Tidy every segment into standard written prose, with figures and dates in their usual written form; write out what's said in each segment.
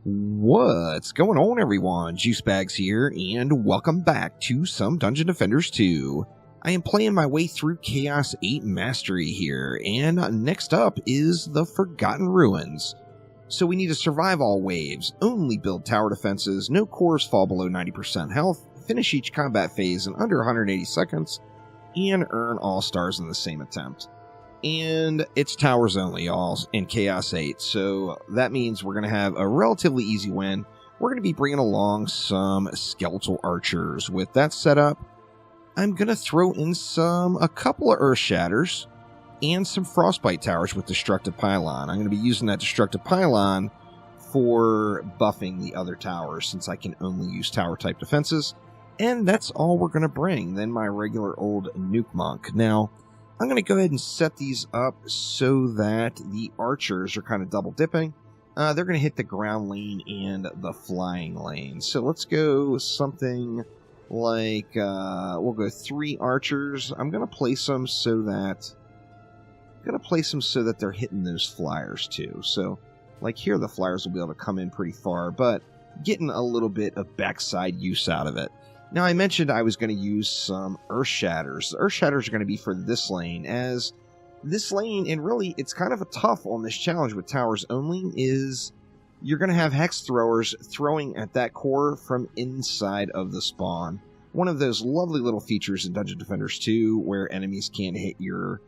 What's going on, everyone? Juicebags here, and welcome back to some Dungeon Defenders 2. I am playing my way through Chaos 8 Mastery here, and next up is the Forgotten Ruins. So we need to survive all waves, only build tower defenses, no cores fall below 90% health, finish each combat phase in under 180 seconds, and earn all stars in the same attempt. And it's towers only, y'all, in Chaos 8, so that means we're going to have a relatively easy win. We're going to be bringing along some skeletal archers. With that set up, I'm going to throw in a couple of Earth Shatters and some Frostbite Towers with Destructive Pylon. I'm going to be using that Destructive Pylon for buffing the other towers, since I can only use tower-type defenses. And that's all we're going to bring, then my regular old Nuke Monk. Now, I'm going to go ahead and set these up so that the archers are kind of double dipping. They're going to hit the ground lane and the flying lane. So let's go something like, we'll go 3 archers. I'm going to place them so that they're hitting those flyers too. So like here, the flyers will be able to come in pretty far, but getting a little bit of backside use out of it. Now, I mentioned I was going to use some Earth Shatters. The Earth Shatters are going to be for this lane, as this lane, and really, it's kind of a tough on this challenge with towers only, is you're going to have Hex Throwers throwing at that core from inside of the spawn. One of those lovely little features in Dungeon Defenders 2, where enemies can't hit your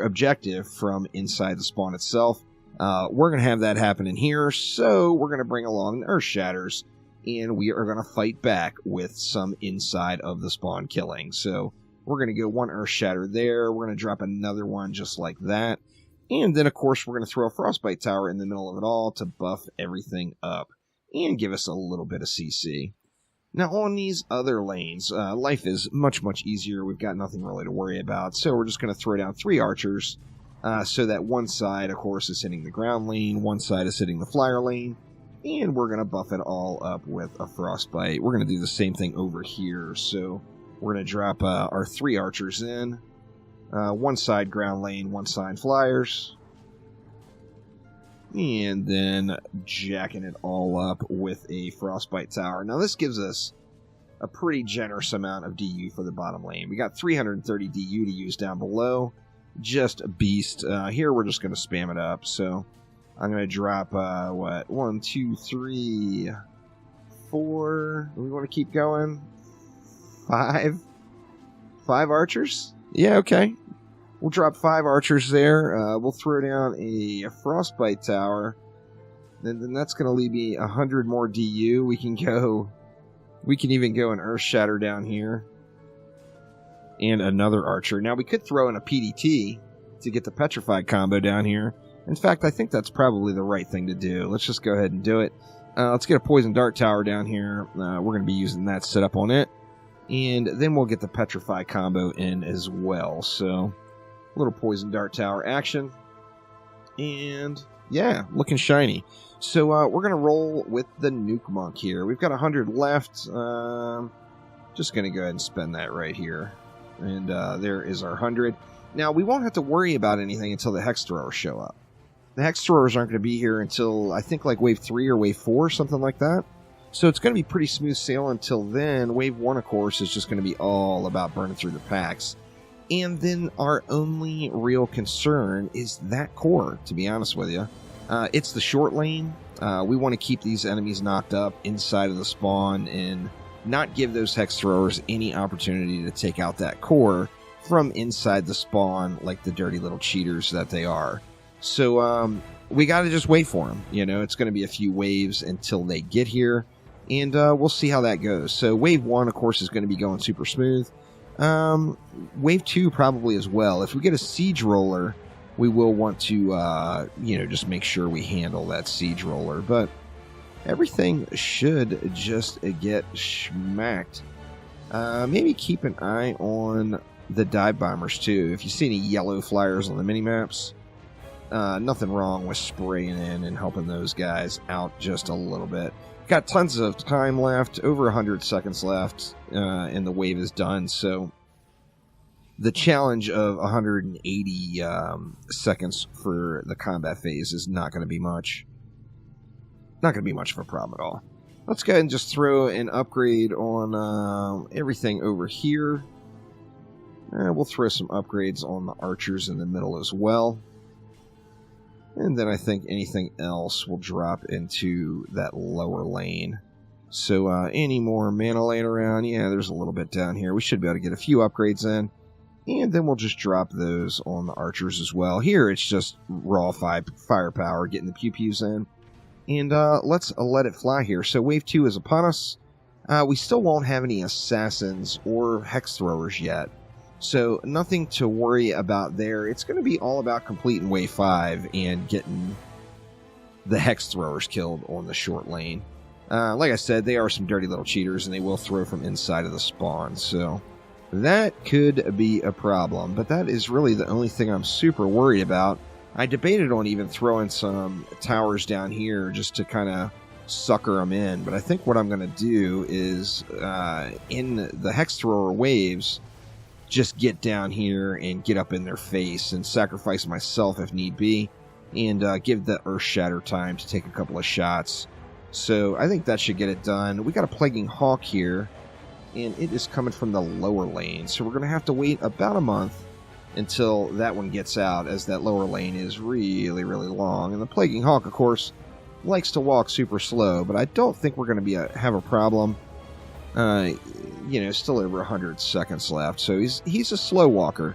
objective from inside the spawn itself. We're going to have that happen in here, so we're going to bring along the Earth Shatters, and we are going to fight back with some inside of the spawn killing. So we're going to go 1 Earth Shatter there. We're going to drop another one just like that. And then, of course, we're going to throw a Frostbite Tower in the middle of it all to buff everything up and give us a little bit of CC. Now, on these other lanes, life is much, much easier. We've got nothing really to worry about. So we're just going to throw down 3 archers so that one side, of course, is hitting the ground lane. One side is hitting the flyer lane. And we're going to buff it all up with a Frostbite. We're going to do the same thing over here. So we're going to drop our 3 archers in. One side ground lane, one side flyers. And then jacking it all up with a Frostbite Tower. Now this gives us a pretty generous amount of DU for the bottom lane. We got 330 DU to use down below. Just a beast. Here we're just going to spam it up. So I'm going to drop, 1, 2, 3, 4. We want to keep going. 5 archers? Yeah, okay. We'll drop 5 archers there. We'll throw down a Frostbite Tower. Then that's going to leave me 100 more DU. We can even go an Earth Shatter down here. And another archer. Now, we could throw in a PDT to get the Petrified combo down here. In fact, I think that's probably the right thing to do. Let's just go ahead and do it. Let's get a Poison Dart Tower down here. We're going to be using that set up on it. And then we'll get the Petrify combo in as well. So, a little Poison Dart Tower action. And, yeah, looking shiny. So, we're going to roll with the Nuke Monk here. We've got 100 left. Just going to go ahead and spend that right here. And there is our 100. Now, we won't have to worry about anything until the Hex Throwers show up. The Hex Throwers aren't going to be here until, I think, like Wave 3 or Wave 4, something like that. So it's going to be pretty smooth sail until then. Wave 1, of course, is just going to be all about burning through the packs. And then our only real concern is that core, to be honest with you. It's the short lane. We want to keep these enemies knocked up inside of the spawn and not give those Hex Throwers any opportunity to take out that core from inside the spawn like the dirty little cheaters that they are. So we got to just wait for them. You know, it's going to be a few waves until they get here, and we'll see how that goes. So wave 1, of course, is going to be going super smooth. Wave 2 probably as well. If we get a Siege Roller, we will want to, just make sure we handle that Siege Roller. But everything should just get smacked. Maybe keep an eye on the Dive Bombers, too. If you see any yellow flyers on the mini-maps, nothing wrong with spraying in and helping those guys out just a little bit. Got tons of time left, over 100 seconds left, and the wave is done, so the challenge of 180 seconds for the combat phase is not going to be much. not going to be much of a problem at all. Let's go ahead and just throw an upgrade on everything over here. We'll throw some upgrades on the archers in the middle as well. And then I think anything else will drop into that lower lane. So any more mana laying around? Yeah, there's a little bit down here. We should be able to get a few upgrades in. And then we'll just drop those on the archers as well. Here it's just raw firepower, getting the pew-pews in. And let's let it fly here. So wave 2 is upon us. We still won't have any assassins or hex throwers yet. So nothing to worry about there. It's going to be all about completing wave 5 and getting the hex throwers killed on the short lane. Like I said, they are some dirty little cheaters, and they will throw from inside of the spawn. So that could be a problem. But that is really the only thing I'm super worried about. I debated on even throwing some towers down here just to kind of sucker them in. But I think what I'm going to do is, in the hex thrower waves, just get down here and get up in their face and sacrifice myself if need be, and give the Earth Shatter time to take a couple of shots. So I think that should get it done. We got a Plaguing Hawk here, and it is coming from the lower lane. So we're going to have to wait about a month until that one gets out, as that lower lane is really, really long. And the Plaguing Hawk, of course, likes to walk super slow, but I don't think we're going to have a problem. Still over 100 seconds left, so he's a slow walker,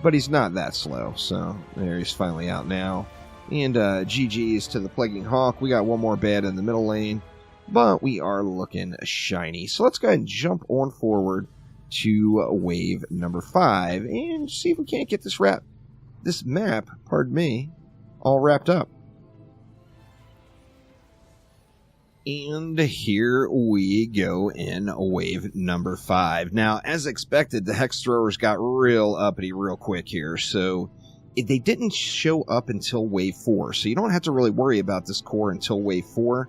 but he's not that slow. So there, he's finally out now. And GG's to the Plaguing Hawk. We got one more bad in the middle lane, but we are looking shiny. So let's go ahead and jump on forward to wave number 5 and see if we can't get this map, pardon me, all wrapped up. And here we go in wave number 5. Now, as expected, the hex throwers got real uppity real quick here, so they didn't show up until wave 4, so you don't have to really worry about this core until wave 4.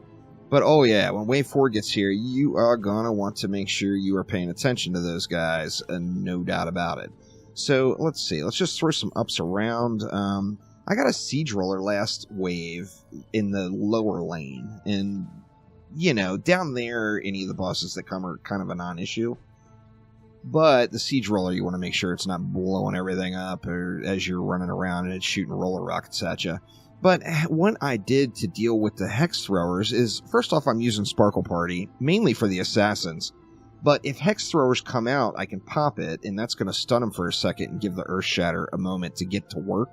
But oh yeah, when wave 4 gets here, you are gonna want to make sure you are paying attention to those guys, and no doubt about it. So let's see, let's just throw some ups around. I got a siege roller last wave in the lower lane, and down there, any of the bosses that come are kind of a non-issue. But the siege roller, you want to make sure it's not blowing everything up or as you're running around and it's shooting roller rockets at you. But what I did to deal with the hex throwers is, first off, I'm using Sparkle Party, mainly for the assassins. But if hex throwers come out, I can pop it, and that's going to stun them for a second and give the Earth Shatter a moment to get to work.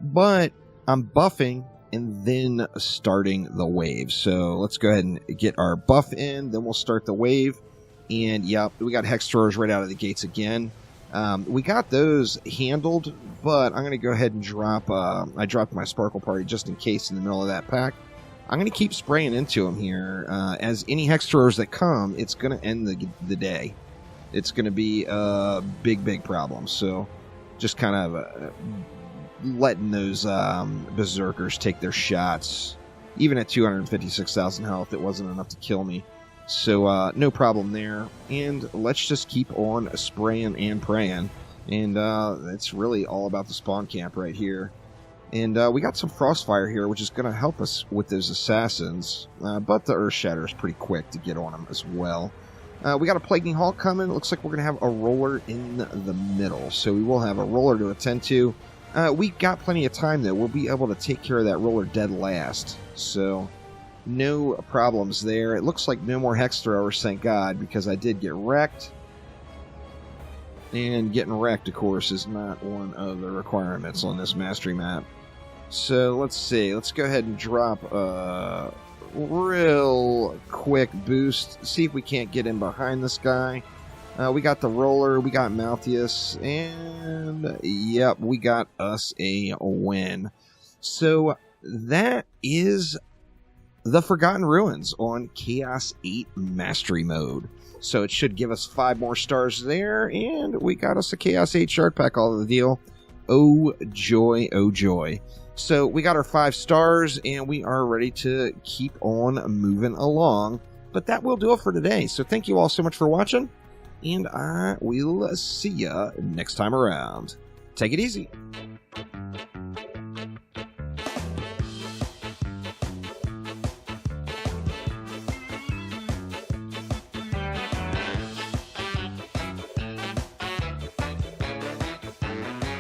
But I'm buffing and then starting the wave. So let's go ahead and get our buff in, then we'll start the wave. And yep, we got hex throwers right out of the gates again. We got those handled, but I'm going to go ahead and drop, I dropped my Sparkle Party just in case in the middle of that pack. I'm going to keep spraying into them here. As any hex throwers that come, it's going to end the day. It's going to be a big, big problem. So just kind of letting those berserkers take their shots. Even at 256,000 health, it wasn't enough to kill me. So no problem there. And let's just keep on spraying and praying. And it's really all about the spawn camp right here. And we got some Frostfire here, which is going to help us with those assassins. But the Earth Shatter is pretty quick to get on them as well. We got a Plaguing Hawk coming. It looks like we're going to have a roller in the middle. So we will have a roller to attend to. We got plenty of time, though. We'll be able to take care of that roller dead last. So no problems there. It looks like no more hex throwers, thank God, because I did get wrecked. And getting wrecked, of course, is not one of the requirements on this mastery map. So let's see. Let's go ahead and drop a real quick boost. See if we can't get in behind this guy. We got the roller, we got Malthius, and yep, we got us a win. So that is the Forgotten Ruins on Chaos 8 Mastery Mode. So it should give us 5 more stars there, and we got us a Chaos 8 shard pack, all of the deal. Oh joy, oh joy. So we got our 5 stars, and we are ready to keep on moving along. But that will do it for today. So thank you all so much for watching, and I will see ya next time around. Take it easy.